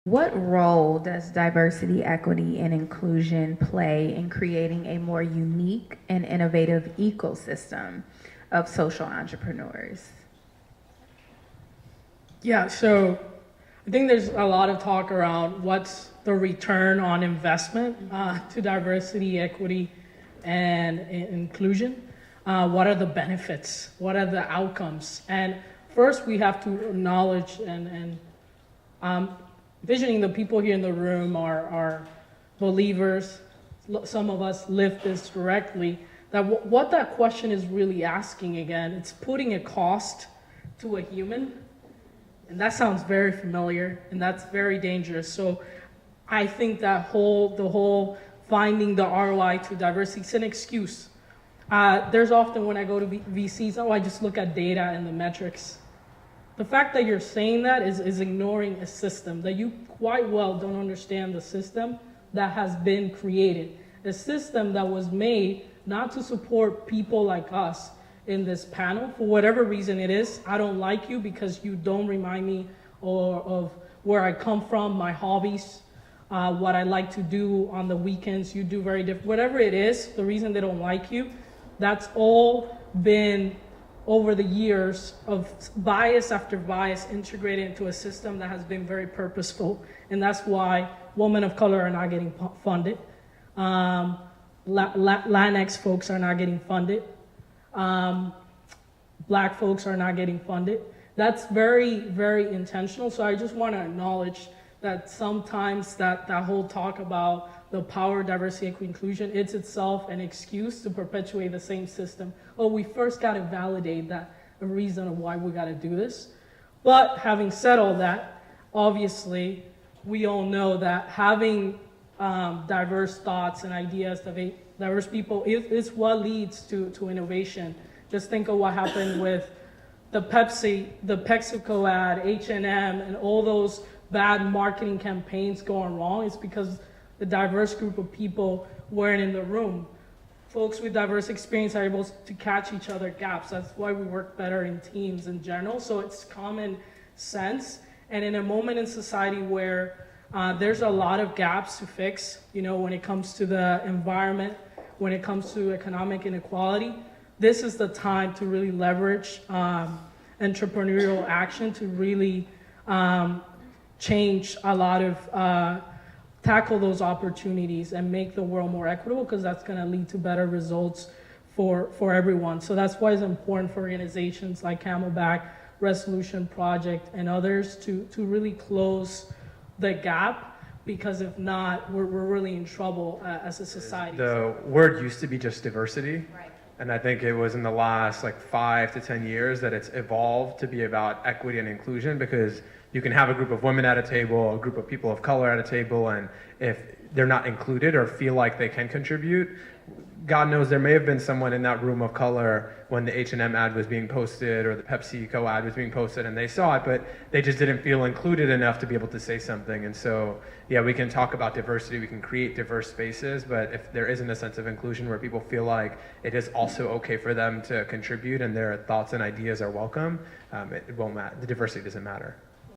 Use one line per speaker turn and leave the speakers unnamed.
What role does diversity, equity, and inclusion play in creating a more unique and innovative ecosystem of social entrepreneurs?
Yeah, so I think there's a lot of talk around what's the return on investment to diversity, equity, and inclusion. What are the benefits? What are the outcomes? And first, we have to acknowledge and visioning the people here in the room are believers. Some of us live this directly. That what that question is really asking again, it's putting a cost to a human. And that sounds very familiar, and that's very dangerous. So I think that the whole finding the ROI to diversity is an excuse. There's often when I go to VCs, I just look at data and the metrics. The fact that you're saying that is ignoring a system, that you quite well don't understand the system that has been created. A system that was made not to support people like us in this panel, for whatever reason it is. I don't like you because you don't remind me of where I come from, my hobbies, what I like to do on the weekends. You do very different. Whatever it is, the reason they don't like you, that's all been over the years of bias after bias integrated into a system that has been very purposeful. And that's why women of color are not getting funded. Latinx folks are not getting funded. Black folks are not getting funded. That's very, very intentional. So I just want to acknowledge that sometimes that whole talk about the power, diversity, equity, inclusion, it's itself an excuse to perpetuate the same system. Oh, we first got to validate that a reason of why we got to do this. But having said all that, obviously, we all know that having diverse thoughts and ideas, diverse people is what leads to innovation. Just think of what happened with the PepsiCo ad, H&M, and all those bad marketing campaigns going wrong. It's because the diverse group of people weren't in the room. Folks with diverse experience are able to catch each other gaps. That's why we work better in teams in general. So it's common sense. And in a moment in society where there's a lot of gaps to fix, when it comes to the environment, when it comes to economic inequality, this is the time to really leverage entrepreneurial action to really change a lot of, tackle those opportunities and make the world more equitable, because that's going to lead to better results for everyone. So that's why it's important for organizations like Camelback, Resolution Project, and others to really close the gap, because if not, we're really in trouble as a society.
The word used to be just diversity.
Right.
And I think it was in the last 5 to 10 years that it's evolved to be about equity and inclusion, because you can have a group of women at a table, a group of people of color at a table, and if they're not included or feel like they can contribute, God knows there may have been someone in that room of color when the H&M ad was being posted or the PepsiCo ad was being posted, and they saw it, but they just didn't feel included enough to be able to say something. And so, yeah, we can talk about diversity, we can create diverse spaces, but if there isn't a sense of inclusion where people feel like it is also okay for them to contribute and their thoughts and ideas are welcome, it won't matter. The diversity doesn't matter.